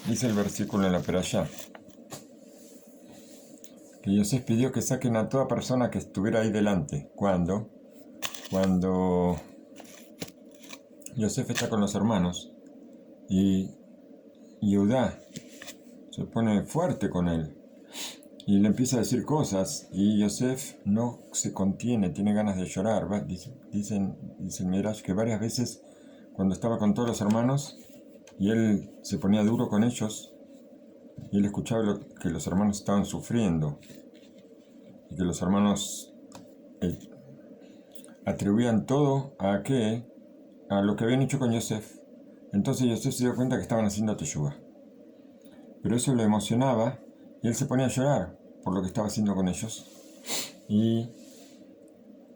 Dice el versículo en la Perashá, que Yosef pidió que saquen a toda persona que estuviera ahí delante. Cuando Yosef está con los hermanos y Judá se pone fuerte con él y le empieza a decir cosas y Yosef no se contiene, tiene ganas de llorar. Dice el Midrash que varias veces cuando estaba con todos los hermanos y él se ponía duro con ellos y él escuchaba que los hermanos estaban sufriendo y que los hermanos atribuían todo a lo que habían hecho con Yosef. Entonces Yosef se dio cuenta que estaban haciendo teshuvá. Pero eso lo emocionaba y él se ponía a llorar por lo que estaba haciendo con ellos. Y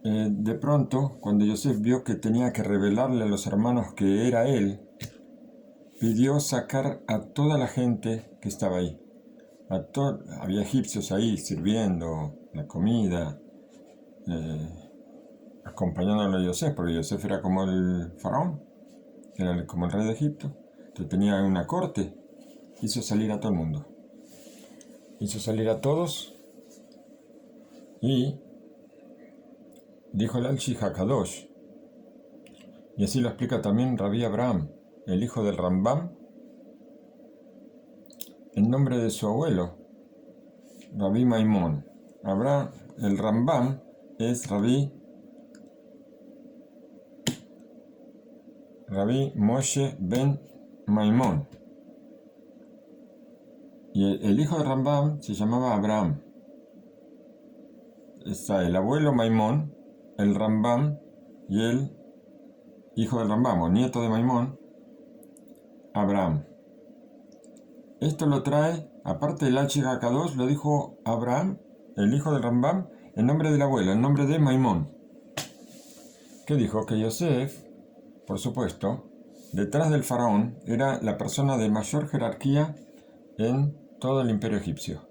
de pronto, cuando Yosef vio que tenía que revelarle a los hermanos que era él, pidió sacar a toda la gente que estaba ahí. Había egipcios ahí sirviendo la comida, acompañándolo a Yosef, porque Yosef era como el faraón, era como el rey de Egipto. Entonces tenía una corte, hizo salir a todo el mundo. Hizo salir a todos y dijo el Alshi Hakadosh. Y así lo explica también Rabbi Abraham, el hijo del Rambam, en nombre de su abuelo, Rabbi Maimón. El Rambam es Rabbi Moshe ben Maimón. Y el hijo de Rambam se llamaba Abraham. Está el abuelo Maimón, el Rambam y el hijo del Rambam, o nieto de Maimón, Abraham. Esto lo trae, aparte del Alchi Hakadosh, lo dijo Abraham, el hijo del Rambam, en nombre del abuelo, en nombre de Maimón. Que dijo que Yosef, por supuesto, detrás del faraón, era la persona de mayor jerarquía en todo el imperio egipcio.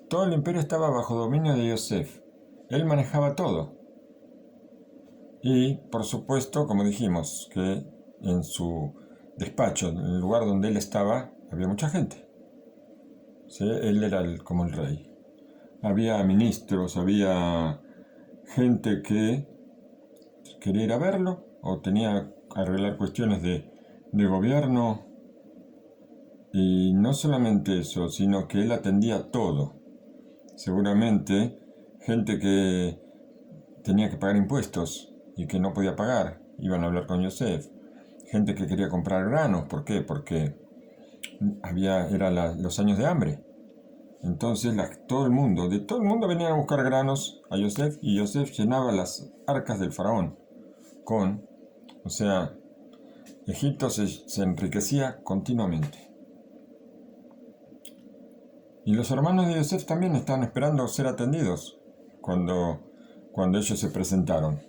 Todo el imperio estaba bajo dominio de Yosef. Él manejaba todo. Y, por supuesto, como dijimos, que en su despacho, en el lugar donde él estaba, había mucha gente. ¿Sí? Él era como el rey. Había ministros, había gente que quería ir a verlo o tenía que arreglar cuestiones de gobierno. Y no solamente eso, sino que él atendía todo. Seguramente gente que tenía que pagar impuestos y que no podía pagar, iban a hablar con Yosef. Gente que quería comprar granos, ¿por qué? Porque los años de hambre. Entonces de todo el mundo venía a buscar granos a Yosef y Yosef llenaba las arcas del faraón o sea, Egipto se enriquecía continuamente. Y los hermanos de Yosef también estaban esperando ser atendidos cuando ellos se presentaron.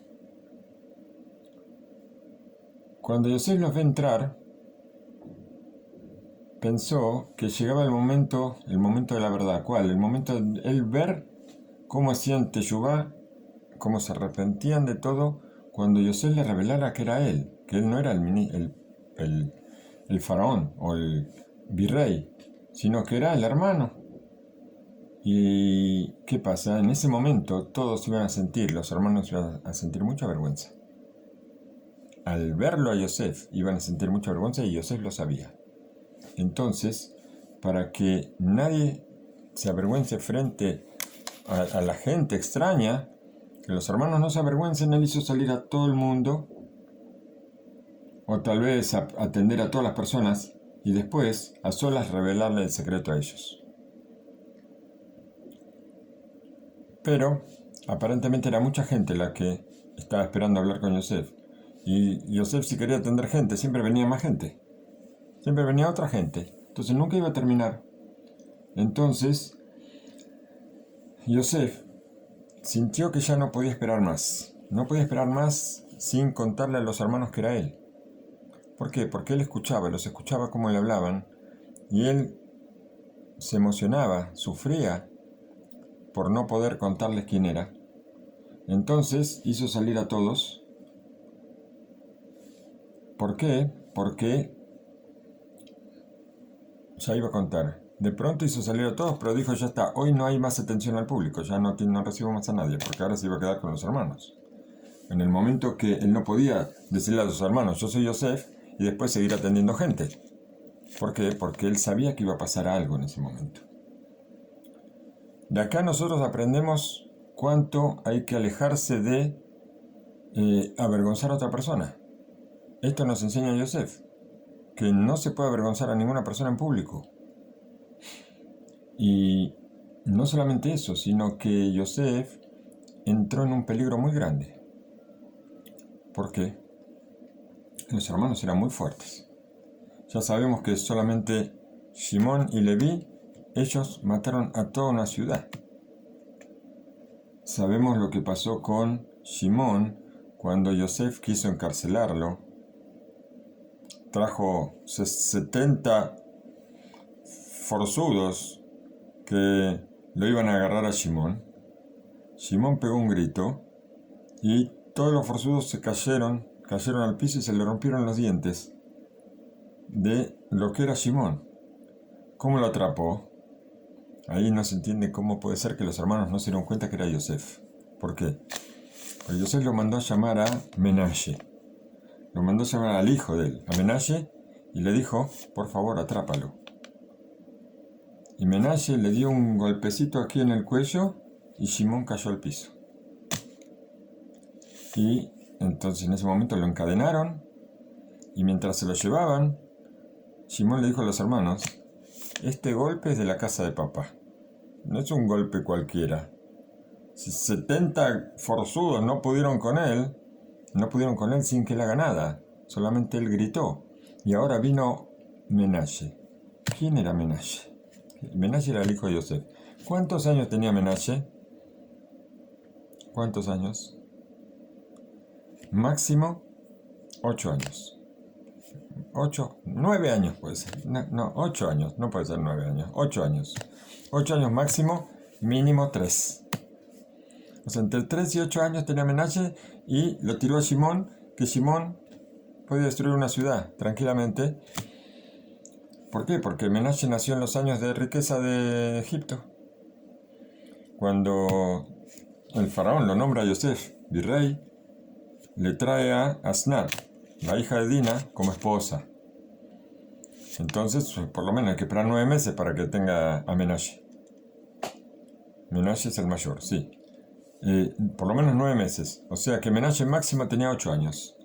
Cuando Yosef los ve entrar, pensó que llegaba el momento de la verdad. ¿Cuál? El momento de él ver cómo hacían teshuvá, cómo se arrepentían de todo, cuando Yosef le revelara que era él, que él no era el faraón o el virrey, sino que era el hermano. ¿Y qué pasa? En ese momento todos iban a sentir, los hermanos iban a sentir mucha vergüenza. Al verlo a Yosef iban a sentir mucha vergüenza y Yosef lo sabía. Entonces, para que nadie se avergüence frente a la gente extraña, que los hermanos no se avergüencen, él hizo salir a todo el mundo, o tal vez atender a todas las personas, y después, a solas, revelarle el secreto a ellos. Pero, aparentemente era mucha gente la que estaba esperando hablar con Yosef. Y Yosef, si quería atender gente, siempre venía más gente. Siempre venía otra gente. Entonces nunca iba a terminar. Entonces, Yosef sintió que ya no podía esperar más. No podía esperar más sin contarle a los hermanos que era él. ¿Por qué? Porque él los escuchaba como le hablaban, y él se emocionaba, sufría por no poder contarles quién era. Entonces hizo salir a todos. ¿Por qué? Porque ya iba a contar. De pronto hizo salir a todos, pero dijo, ya está, hoy no hay más atención al público, ya no recibo más a nadie, porque ahora se iba a quedar con los hermanos. En el momento que él no podía decirle a sus hermanos, yo soy Yosef, y después seguir atendiendo gente. ¿Por qué? Porque él sabía que iba a pasar algo en ese momento. De acá nosotros aprendemos cuánto hay que alejarse de avergonzar a otra persona. Esto nos enseña Yosef, que no se puede avergonzar a ninguna persona en público. Y no solamente eso, sino que Yosef entró en un peligro muy grande. ¿Por qué? Los hermanos eran muy fuertes. Ya sabemos que solamente Shimón y Leví, ellos mataron a toda una ciudad. Sabemos lo que pasó con Shimón cuando Yosef quiso encarcelarlo. Trajo 70 forzudos que lo iban a agarrar a Shimón. Shimón pegó un grito y todos los forzudos se cayeron al piso y se le rompieron los dientes de lo que era Shimón. ¿Cómo lo atrapó? Ahí no se entiende cómo puede ser que los hermanos no se dieron cuenta que era Yosef. ¿Por qué? Porque Yosef lo mandó a llamar a Menashe. Lo mandó a llamar al hijo de él, a Menashe, y le dijo, por favor, atrápalo. Y Menashe le dio un golpecito aquí en el cuello y Shimón cayó al piso. Y entonces en ese momento lo encadenaron y mientras se lo llevaban, Shimón le dijo a los hermanos, este golpe es de la casa de papá, no es un golpe cualquiera. Si 70 forzudos no pudieron con él sin que él haga nada, solamente él gritó. Y ahora vino Menashe. ¿Quién era Menashe? Menashe era el hijo de Yosef. ¿Cuántos años tenía Menashe? ¿Cuántos años? Máximo 8 años. 9 años puede ser. No, 8 años. No puede ser 9 años. 8 años. 8 años máximo, mínimo 3. O sea, entre 3 y 8 años tenía Menashe y lo tiró a Shimón, que Shimón podía destruir una ciudad tranquilamente. ¿Por qué? Porque Menashe nació en los años de riqueza de Egipto. Cuando el faraón lo nombra a Yosef virrey, le trae a Asnat, la hija de Dina, como esposa. Entonces, por lo menos hay que esperar 9 meses para que tenga a Menashe. Menashe es el mayor, sí. Por lo menos 9 meses. O sea que Menashe máximo tenía 8 años.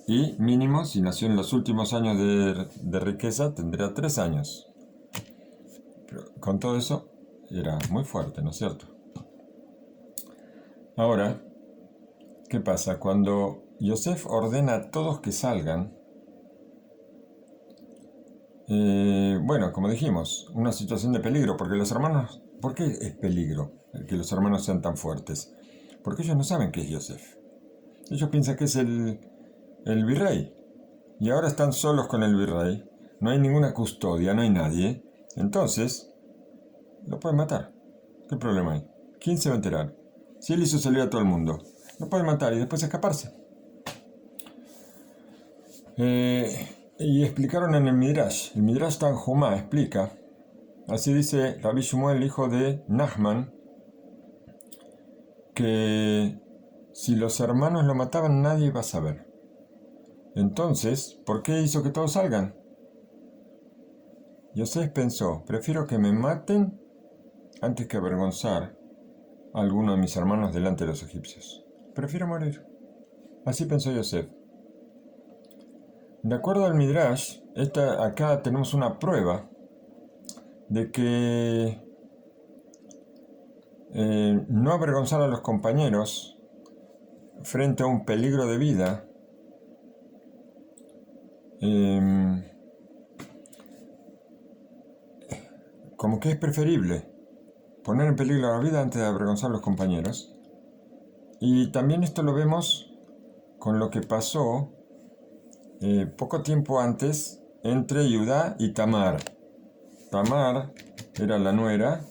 Y mínimo, si nació en los últimos años de riqueza, tendría 3 años. Pero con todo eso, era muy fuerte, ¿no es cierto? Ahora, ¿qué pasa? Cuando Yosef ordena a todos que salgan, bueno, como dijimos, una situación de peligro, porque los hermanos, ¿por qué es peligro que los hermanos sean tan fuertes? Porque ellos no saben qué es Yosef. Ellos piensan que es el virrey. Y ahora están solos con el virrey. No hay ninguna custodia, no hay nadie. Entonces, lo pueden matar. ¿Qué problema hay? ¿Quién se va a enterar? Si él hizo salir a todo el mundo, lo pueden matar y después escaparse. Y explicaron en el Midrash. El Midrash Tanjumá explica. Así dice Rabbi Shmuel, hijo de Nachman, que si los hermanos lo mataban nadie iba a saber. Entonces, ¿por qué hizo que todos salgan? Yosef pensó, prefiero que me maten antes que avergonzar a alguno de mis hermanos delante de los egipcios. Prefiero morir. Así pensó Yosef. De acuerdo al Midrash, acá tenemos una prueba de que no avergonzar a los compañeros frente a un peligro de vida como que es preferible poner en peligro la vida antes de avergonzar a los compañeros. Y también esto lo vemos con lo que pasó poco tiempo antes entre Judá y Tamar. Tamar era la nuera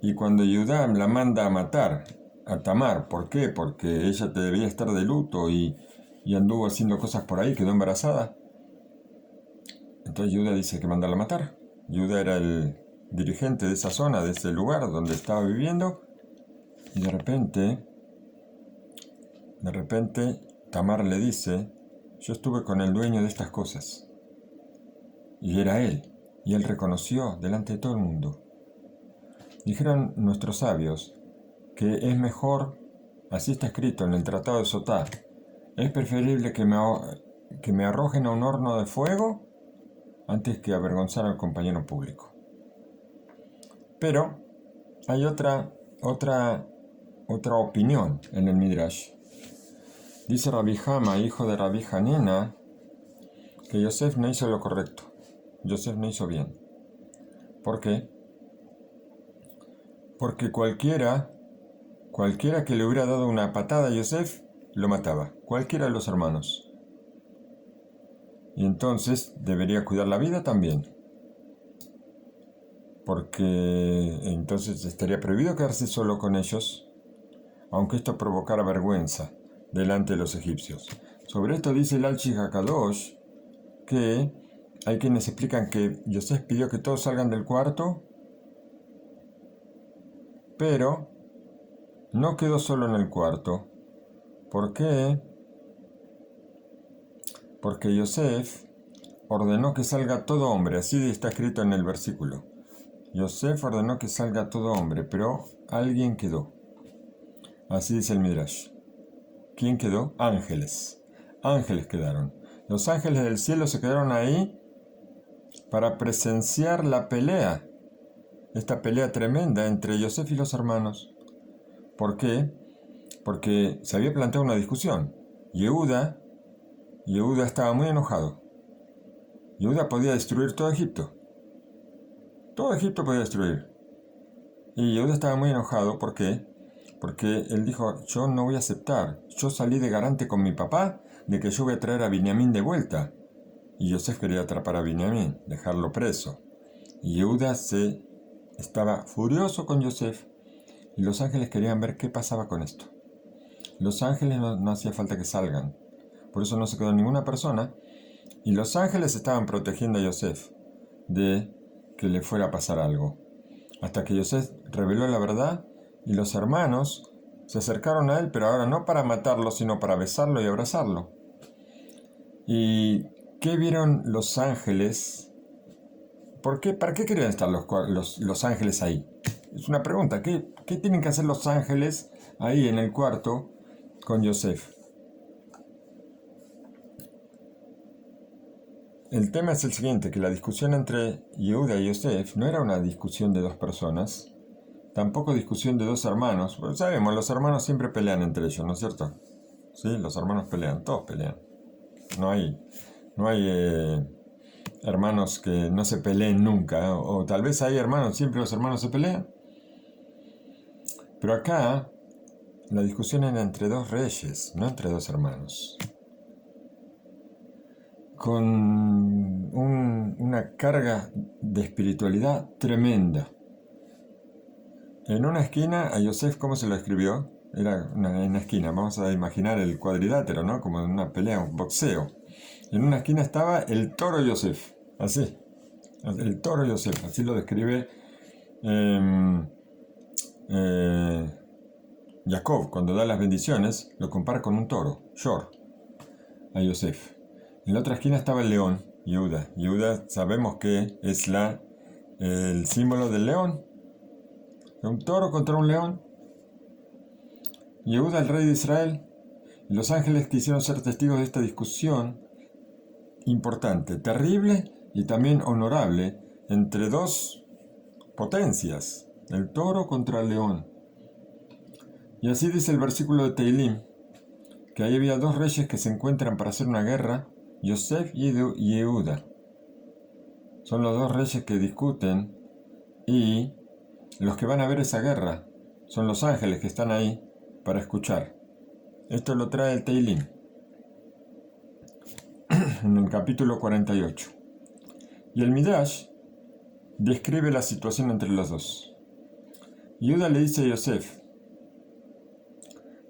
y cuando Judá la manda a matar a Tamar, ¿por qué? Porque ella debía estar de luto y anduvo haciendo cosas por ahí, quedó embarazada. Entonces Judá dice que mandarla a matar. Yehuda era el dirigente de esa zona, de ese lugar donde estaba viviendo, y de repente, Tamar le dice, yo estuve con el dueño de estas cosas, y era él, y él reconoció delante de todo el mundo. Dijeron nuestros sabios que es mejor, así está escrito en el Tratado de Sotá, es preferible que me arrojen a un horno de fuego antes que avergonzar al compañero público. Pero hay otra opinión en el Midrash. Dice Rabbi Hama, hijo de Rabbi Hanina, que Yosef no hizo lo correcto. Yosef no hizo bien. ¿Por qué? Porque cualquiera que le hubiera dado una patada a Yosef, lo mataba. Cualquiera de los hermanos. Y entonces debería cuidar la vida también. Porque entonces estaría prohibido quedarse solo con ellos, aunque esto provocara vergüenza delante de los egipcios. Sobre esto dice el Al-Shih HaKadosh que hay quienes explican que Yosef pidió que todos salgan del cuarto, pero no quedó solo en el cuarto. ¿Por qué? Porque Yosef ordenó que salga todo hombre, así está escrito en el versículo. Yosef ordenó que salga todo hombre, pero alguien quedó. Así dice el Midrash. ¿Quién quedó? Ángeles. Ángeles quedaron. Los ángeles del cielo se quedaron ahí para presenciar la pelea. Esta pelea tremenda entre Yosef y los hermanos. ¿Por qué? Porque se había planteado una discusión. Yehuda estaba muy enojado. Yehuda podía destruir todo Egipto. Todo Egipto podía destruir. Y Yehuda estaba muy enojado. ¿Por qué? Porque él dijo, yo no voy a aceptar. Yo salí de garante con mi papá de que yo voy a traer a Binyamin de vuelta. Y Yosef quería atrapar a Binyamin, dejarlo preso. Y Yehuda estaba furioso con Yosef. Y los ángeles querían ver qué pasaba con esto. Los ángeles no hacía falta que salgan. Por eso no se quedó ninguna persona. Y los ángeles estaban protegiendo a Yosef de que le fuera a pasar algo. Hasta que Yosef reveló la verdad y los hermanos se acercaron a él, pero ahora no para matarlo, sino para besarlo y abrazarlo. ¿Y qué vieron los ángeles? ¿Para qué querían estar los ángeles ahí? Es una pregunta. ¿Qué tienen que hacer los ángeles ahí en el cuarto con Yosef? El tema es el siguiente, que la discusión entre Yehuda y Yosef no era una discusión de dos personas, tampoco discusión de dos hermanos. Pues sabemos, los hermanos siempre pelean entre ellos, ¿no es cierto? Sí, los hermanos pelean, todos pelean. No hay hermanos que no se peleen nunca, o tal vez hay hermanos, siempre los hermanos se pelean. Pero acá la discusión era entre dos reyes, no entre dos hermanos. Con una carga de espiritualidad tremenda. En una esquina, a Yosef, ¿cómo se lo escribió? Era en una esquina, vamos a imaginar el cuadrilátero, ¿no? Como en una pelea, un boxeo. En una esquina estaba el toro Yosef, así. El toro Yosef, así lo describe Jacob, cuando da las bendiciones, lo compara con un toro, Shor, a Yosef. En la otra esquina estaba el león, Yehuda. Yehuda sabemos que es el símbolo del león. Un toro contra un león. Yehuda, el rey de Israel. Y los ángeles quisieron ser testigos de esta discusión importante, terrible y también honorable entre dos potencias, el toro contra el león. Y así dice el versículo de Teilim, que ahí había dos reyes que se encuentran para hacer una guerra, Yosef y Yehuda. Son los dos reyes que discuten y los que van a ver esa guerra son los ángeles que están ahí para escuchar. Esto lo trae el Teilim en el capítulo 48. Y el Midrash describe la situación entre los dos. Yehuda le dice a Yosef,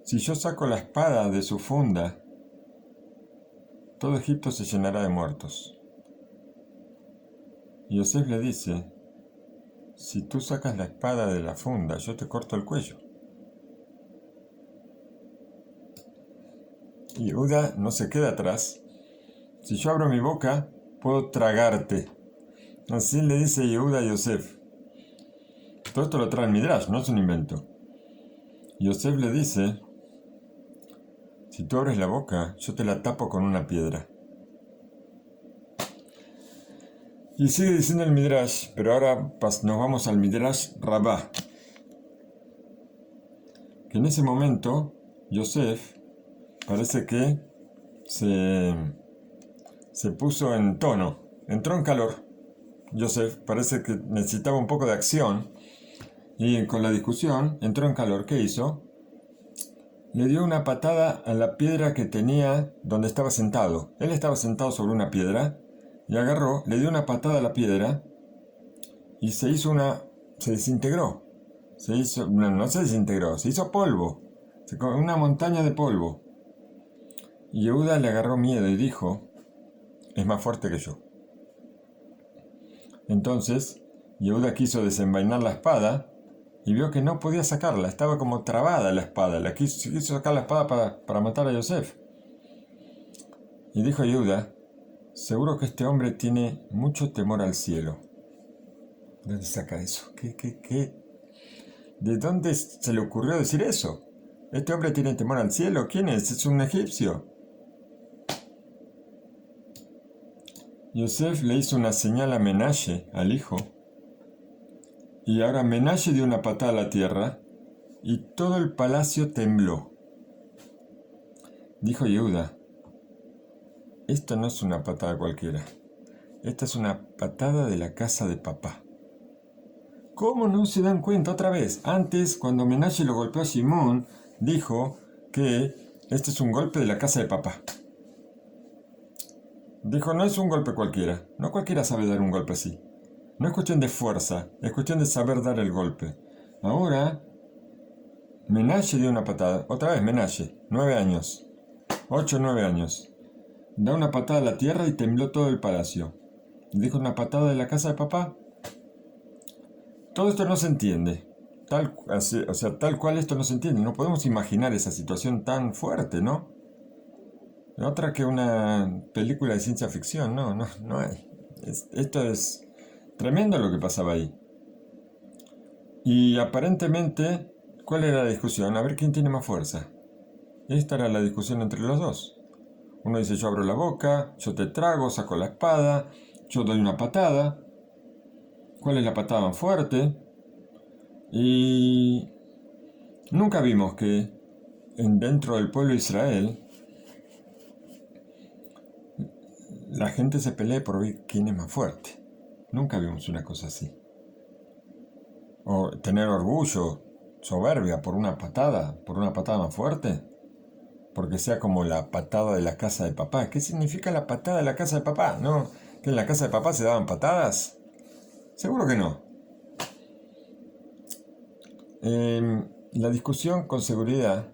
si yo saco la espada de su funda, todo Egipto se llenará de muertos. Y Yosef le dice, si tú sacas la espada de la funda, yo te corto el cuello. Y Yehuda no se queda atrás. Si yo abro mi boca, puedo tragarte. Así le dice Yehuda a Yosef. Todo esto lo trae el Midrash, no es un invento. Yosef le dice, si tú abres la boca, yo te la tapo con una piedra. Y sigue diciendo el Midrash, pero ahora nos vamos al Midrash Rabbah. Que en ese momento, Yosef parece que se puso en tono, entró en calor. Yosef parece que necesitaba un poco de acción y con la discusión entró en calor. ¿Qué hizo? Le dio una patada a la piedra que tenía donde estaba sentado. Él estaba sentado sobre una piedra y agarró, le dio una patada a la piedra y se desintegró. No se desintegró, se hizo polvo, una montaña de polvo. Y Yehuda le agarró miedo y dijo, es más fuerte que yo. Entonces, Yehuda quiso desenvainar la espada y vio que no podía sacarla, estaba como trabada la espada. Quiso sacar la espada para matar a Yosef. Y dijo Yehuda, seguro que este hombre tiene mucho temor al cielo. ¿De dónde saca eso? ¿Qué? ¿De dónde se le ocurrió decir eso? ¿Este hombre tiene temor al cielo? ¿Quién es? ¿Es un egipcio? Yosef le hizo una señal a Menashe, al hijo, y ahora Menashe dio una patada a la tierra y todo el palacio tembló. Dijo Yehuda, esto no es una patada cualquiera, esta es una patada de la casa de papá. ¿Cómo no se dan cuenta otra vez? Antes, cuando Menashe lo golpeó a Shimón, dijo que este es un golpe de la casa de papá. Dijo, no es un golpe cualquiera, no cualquiera sabe dar un golpe así. No es cuestión de fuerza, es cuestión de saber dar el golpe. Ahora, Menashe dio una patada, otra vez Menashe, 9 años, 8 o 9 años. Da una patada a la tierra y tembló todo el palacio. Dijo, una patada de la casa de papá. Todo esto no se entiende. Tal cual esto no se entiende. No podemos imaginar esa situación tan fuerte, ¿no? Otra que una película de ciencia ficción, no hay. Esto es tremendo lo que pasaba ahí. Y aparentemente, ¿cuál era la discusión? A ver quién tiene más fuerza. Esta era la discusión entre los dos. Uno dice, yo abro la boca, yo te trago, saco la espada, yo doy una patada. ¿Cuál es la patada más fuerte? Y nunca vimos que dentro del pueblo de Israel la gente se pelee por ver quién es más fuerte. Nunca vimos una cosa así. O tener orgullo, soberbia por una patada más fuerte. Porque sea como la patada de la casa de papá. ¿Qué significa la patada de la casa de papá? ¿No? ¿Que en la casa de papá se daban patadas? Seguro que no. La discusión con seguridad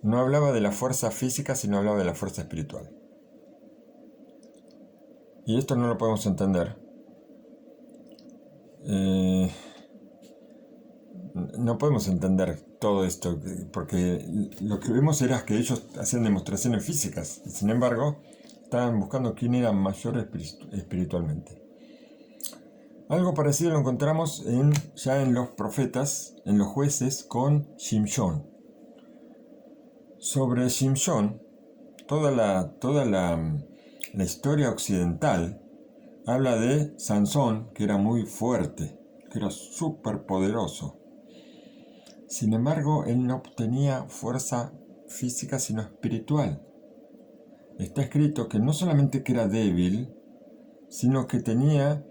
no hablaba de la fuerza física, sino hablaba de la fuerza espiritual. Y esto no lo podemos entender. No podemos entender todo esto, porque lo que vemos era que ellos hacían demostraciones físicas, y sin embargo, estaban buscando quién era mayor espiritualmente. Algo parecido lo encontramos ya en los profetas, en los jueces, con Shimshón. Sobre Shimshón, toda la historia occidental habla de Sansón, que era muy fuerte, que era súper poderoso. Sin embargo, él no tenía fuerza física, sino espiritual. Está escrito que no solamente que era débil, sino que tenía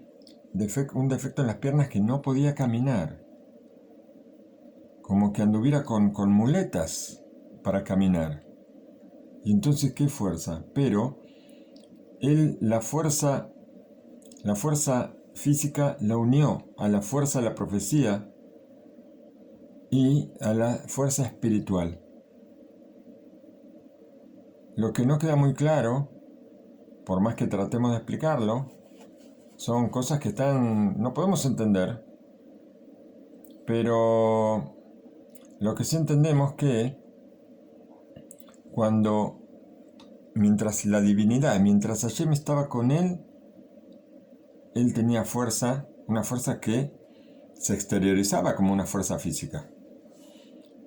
un defecto en las piernas, que no podía caminar. Como que anduviera con muletas para caminar. Y entonces, ¿qué fuerza? Pero él la fuerza física la unió a la fuerza de la profecía y a la fuerza espiritual. Lo que no queda muy claro, por más que tratemos de explicarlo, Son cosas que no podemos entender, pero lo que sí entendemos que mientras la divinidad, mientras Hashem estaba con él tenía fuerza, una fuerza que se exteriorizaba como una fuerza física.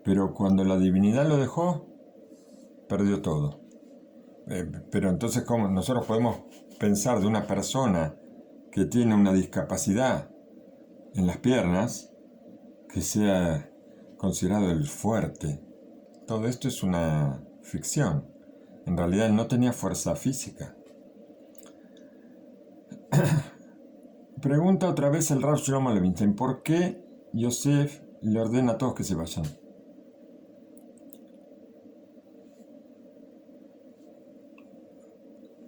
Pero cuando la divinidad lo dejó, perdió todo. Pero entonces, ¿cómo nosotros podemos pensar de una persona que tiene una discapacidad en las piernas que sea considerado el fuerte? Todo esto es una ficción. En realidad él no tenía fuerza física. Pregunta otra vez el Rav Shlomo Levinstein, ¿por qué Yosef le ordena a todos que se vayan?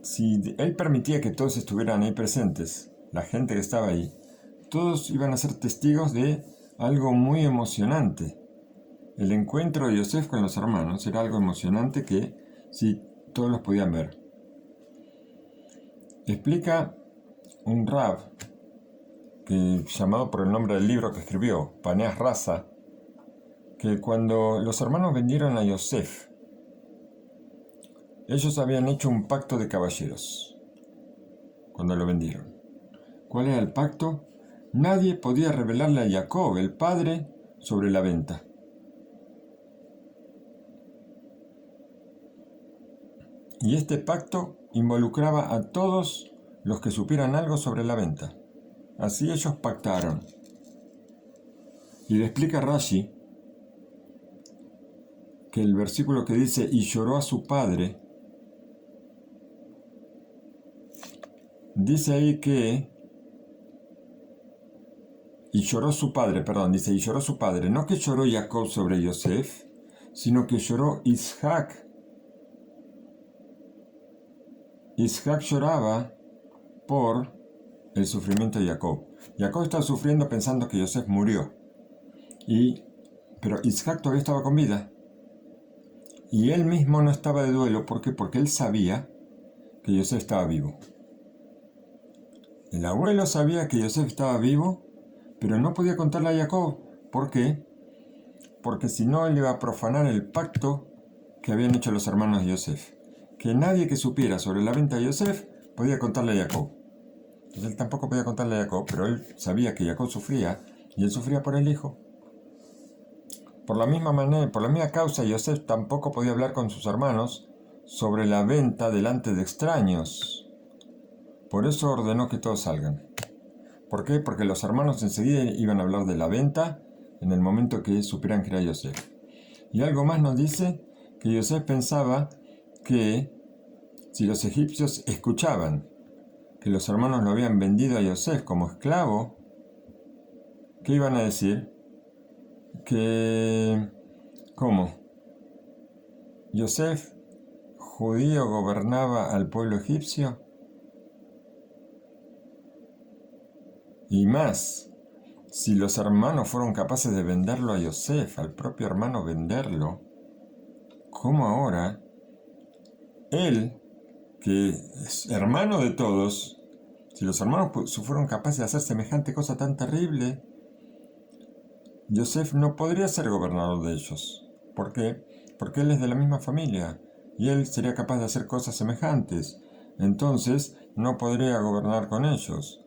Si él permitía que todos estuvieran ahí presentes, la gente que estaba ahí, todos iban a ser testigos de algo muy emocionante. El encuentro de Yosef con los hermanos era algo emocionante que sí, todos los podían ver. Explica un Rav, llamado por el nombre del libro que escribió, Paneas Raza, que cuando los hermanos vendieron a Yosef, ellos habían hecho un pacto de caballeros cuando lo vendieron. ¿Cuál era el pacto? Nadie podía revelarle a Jacob, el padre, sobre la venta. Y este pacto involucraba a todos los que supieran algo sobre la venta. Así ellos pactaron. Y le explica Rashi que el versículo que dice, y lloró a su padre, dice ahí que, y lloró su padre, no que lloró Jacob sobre Yosef, sino que lloró Isaac. Isaac lloraba por el sufrimiento de Jacob. Jacob estaba sufriendo pensando que Yosef murió. Pero Isaac todavía estaba con vida. Y él mismo no estaba de duelo. ¿Por qué? Porque él sabía que Yosef estaba vivo. El abuelo sabía que Yosef estaba vivo, pero no podía contarle a Jacob. ¿Por qué? Porque si no, él iba a profanar el pacto que habían hecho los hermanos de Yosef. Que nadie que supiera sobre la venta de Yosef podía contarle a Jacob. Entonces él tampoco podía contarle a Jacob, pero él sabía que Jacob sufría, y él sufría por el hijo. Por la misma manera, por la misma causa, Yosef tampoco podía hablar con sus hermanos sobre la venta delante de extraños. Por eso ordenó que todos salgan. ¿Por qué? Porque los hermanos enseguida iban a hablar de la venta en el momento que supieran que era Yosef. Y algo más nos dice que Yosef pensaba que si los egipcios escuchaban que los hermanos lo habían vendido a Yosef como esclavo, ¿qué iban a decir? ¿Cómo? ¿Yosef, judío, gobernaba al pueblo egipcio? Y más, si los hermanos fueron capaces de venderlo a Yosef, al propio hermano venderlo, ¿cómo ahora él, que es hermano de todos, si los hermanos fueron capaces de hacer semejante cosa tan terrible, Yosef no podría ser gobernador de ellos? ¿Por qué? Porque él es de la misma familia y él sería capaz de hacer cosas semejantes. Entonces no podría gobernar con ellos.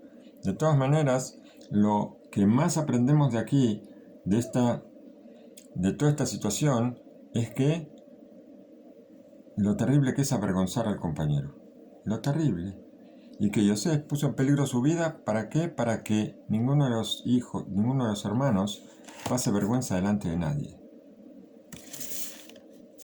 De todas maneras, lo que más aprendemos de aquí, de toda esta situación, es que lo terrible que es avergonzar al compañero. Lo terrible. Y que Yosef puso en peligro su vida, ¿para qué? Para que ninguno de los hermanos pase vergüenza delante de nadie.